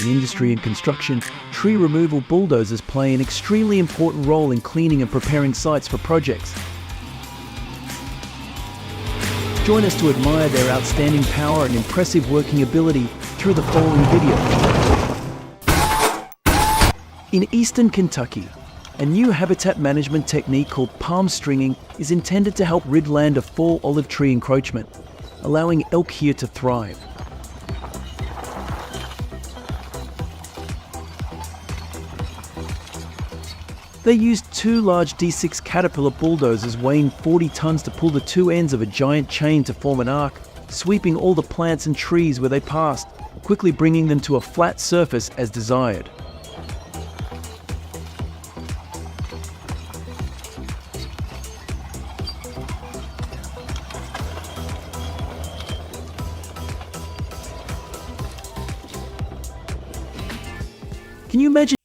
In industry and construction, tree removal bulldozers play an extremely important role in cleaning and preparing sites for projects. Join us to admire their outstanding power and impressive working ability through the following video. In eastern Kentucky, a new habitat management technique called palm stringing is intended to help rid land of fall olive tree encroachment, allowing elk here to thrive. They used two large D6 Caterpillar bulldozers weighing 40 tons to pull the two ends of a giant chain to form an arc, sweeping all the plants and trees where they passed, quickly bringing them to a flat surface as desired. Can you imagine?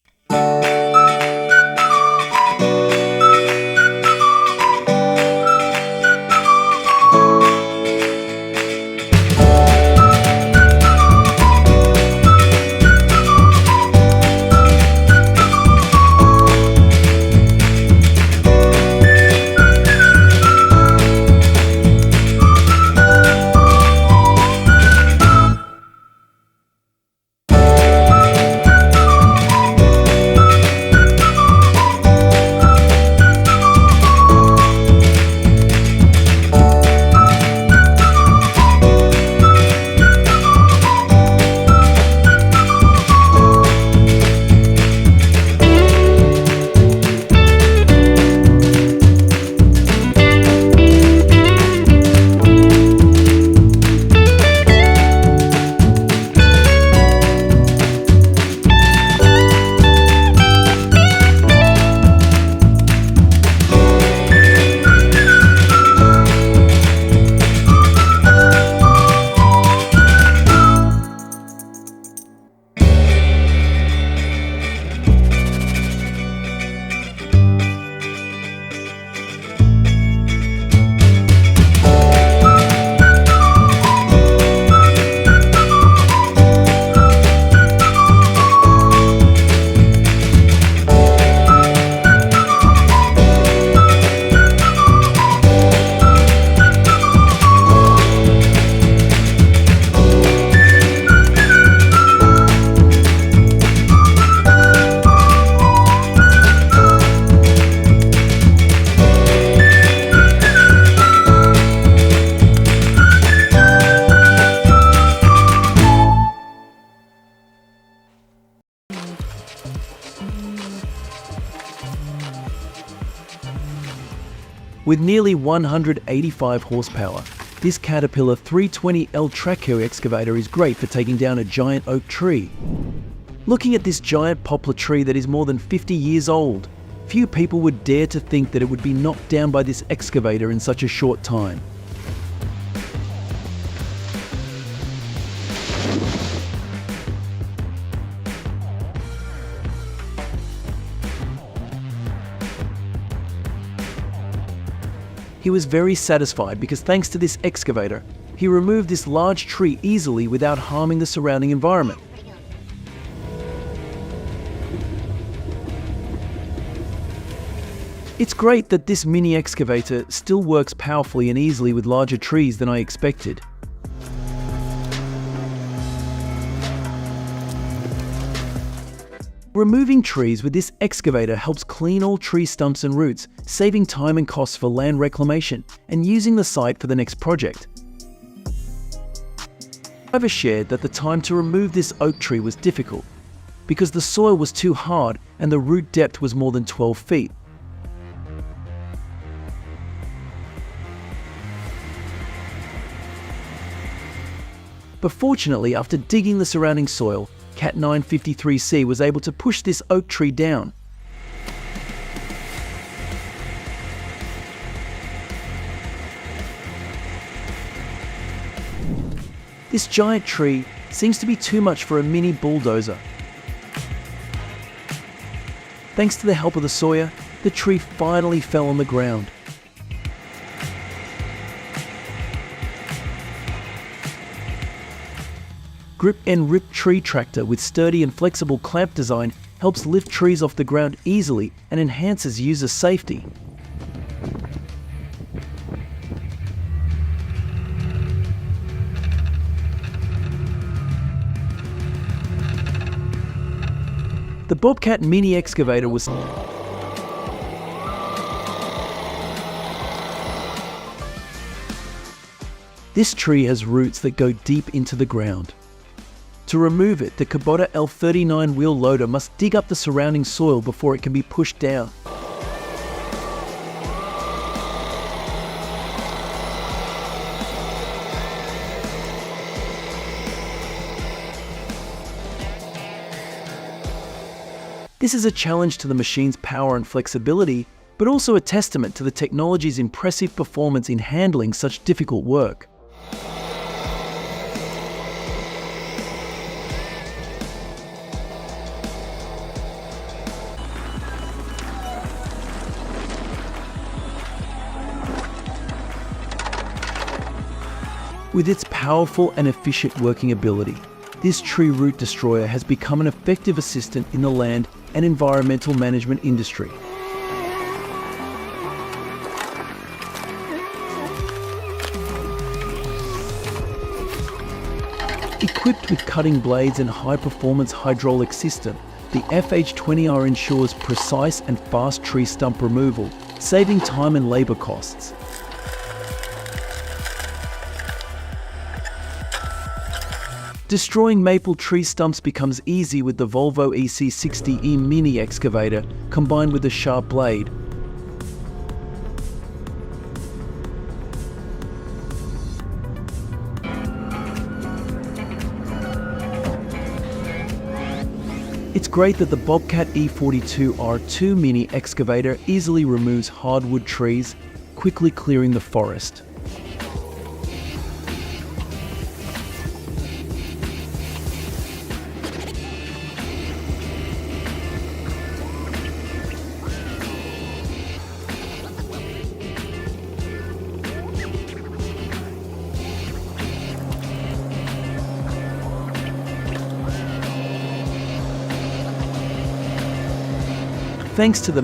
With nearly 185 horsepower, this Caterpillar 320L track-carry excavator is great for taking down a giant oak tree. Looking at this giant poplar tree that is more than 50 years old, few people would dare to think that it would be knocked down by this excavator in such a short time. He was very satisfied because thanks to this excavator, he removed this large tree easily without harming the surrounding environment. It's great that this mini excavator still works powerfully and easily with larger trees than I expected. Removing trees with this excavator helps clean all tree stumps and roots, saving time and costs for land reclamation and using the site for the next project. I've shared that the time to remove this oak tree was difficult because the soil was too hard and the root depth was more than 12 feet. But fortunately, after digging the surrounding soil, Cat 953C was able to push this oak tree down. This giant tree seems to be too much for a mini bulldozer. Thanks to the help of the sawyer, the tree finally fell on the ground. Grip and Rip Tree Tractor with sturdy and flexible clamp design helps lift trees off the ground easily and enhances user safety. The Bobcat Mini Excavator was This tree has roots that go deep into the ground. To remove it, the Kubota L39 wheel loader must dig up the surrounding soil before it can be pushed down. This is a challenge to the machine's power and flexibility, but also a testament to the technology's impressive performance in handling such difficult work. With its powerful and efficient working ability, this tree root destroyer has become an effective assistant in the land and environmental management industry. Equipped with cutting blades and high-performance hydraulic system, the FH20R ensures precise and fast tree stump removal, saving time and labor costs. Destroying maple tree stumps becomes easy with the Volvo EC60E Mini Excavator combined with a sharp blade. It's great that the Bobcat E42R2 Mini Excavator easily removes hardwood trees, quickly clearing the forest. Thanks to the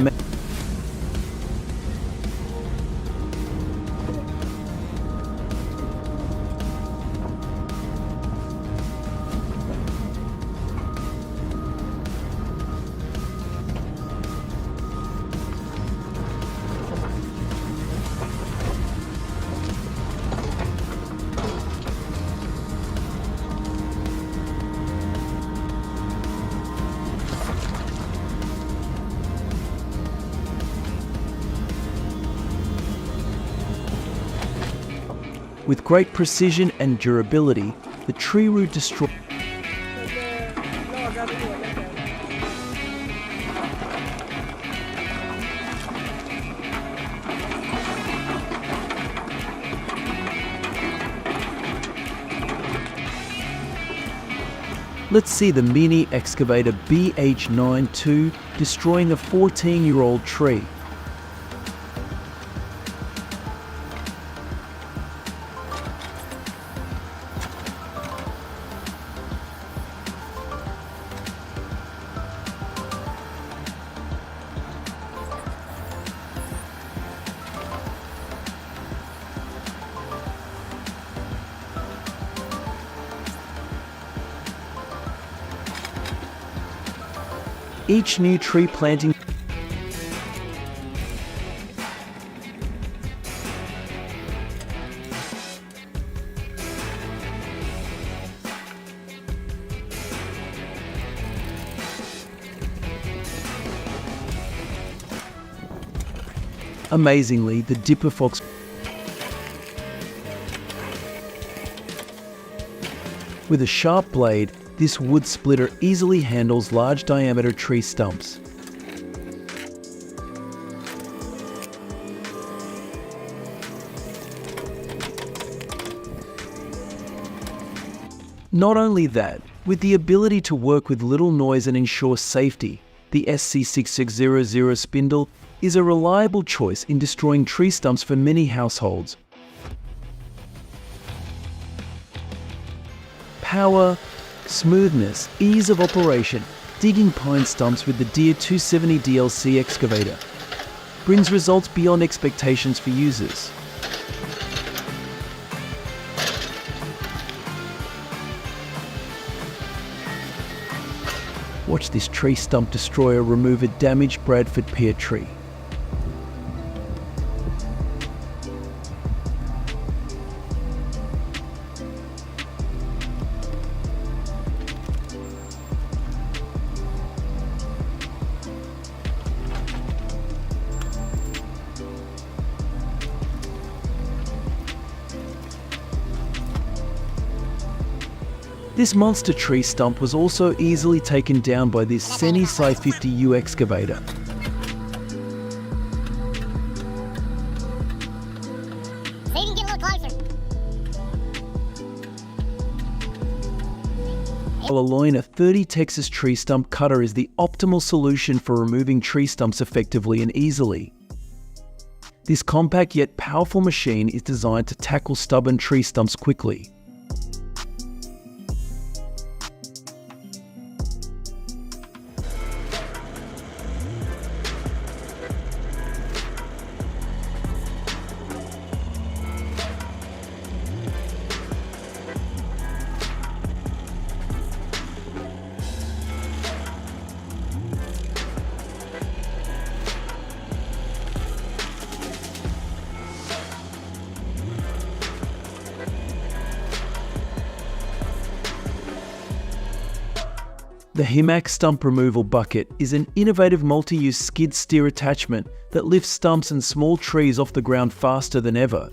With great precision and durability, the tree root destroyer Let's see the Mini Excavator BH92 destroying a 14-year-old tree. Each new tree planting Amazingly, the Dipper Fox with a sharp blade, this wood splitter easily handles large diameter tree stumps. Not only that, with the ability to work with little noise and ensure safety, the SC6600 spindle is a reliable choice in destroying tree stumps for many households. Power, Smoothness, ease of operation. Digging pine stumps with the Deere 270 DLC excavator brings results beyond expectations for users. Watch this tree stump destroyer remove a damaged Bradford pear tree. This monster tree stump was also easily taken down by this Seni Sci 50U excavator. So you can get a little closer. While allowing a 30 Texas tree stump cutter is the optimal solution for removing tree stumps effectively and easily. This compact yet powerful machine is designed to tackle stubborn tree stumps quickly. The HIMAC Stump Removal Bucket is an innovative multi-use skid steer attachment that lifts stumps and small trees off the ground faster than ever.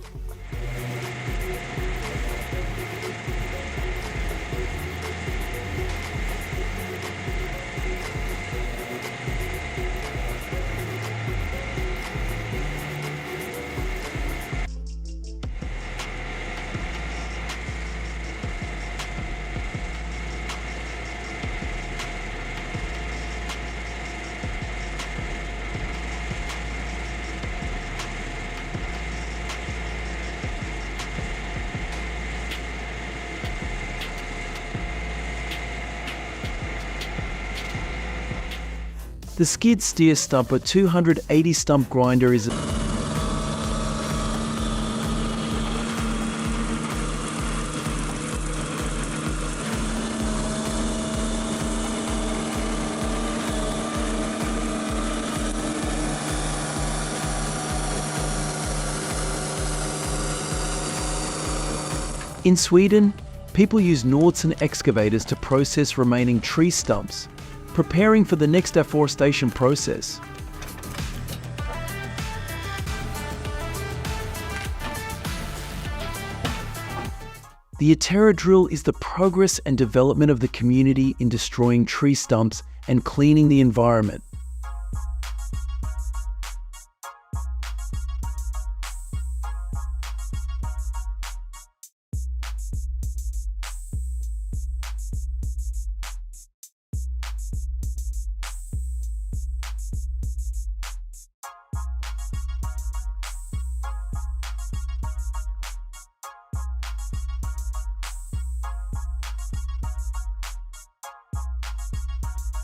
The Skid Steer Stumper 280 stump grinder is In Sweden, people use Nordson excavators to process remaining tree stumps, preparing for the next afforestation process. The Atera drill is the progress and development of the community in destroying tree stumps and cleaning the environment.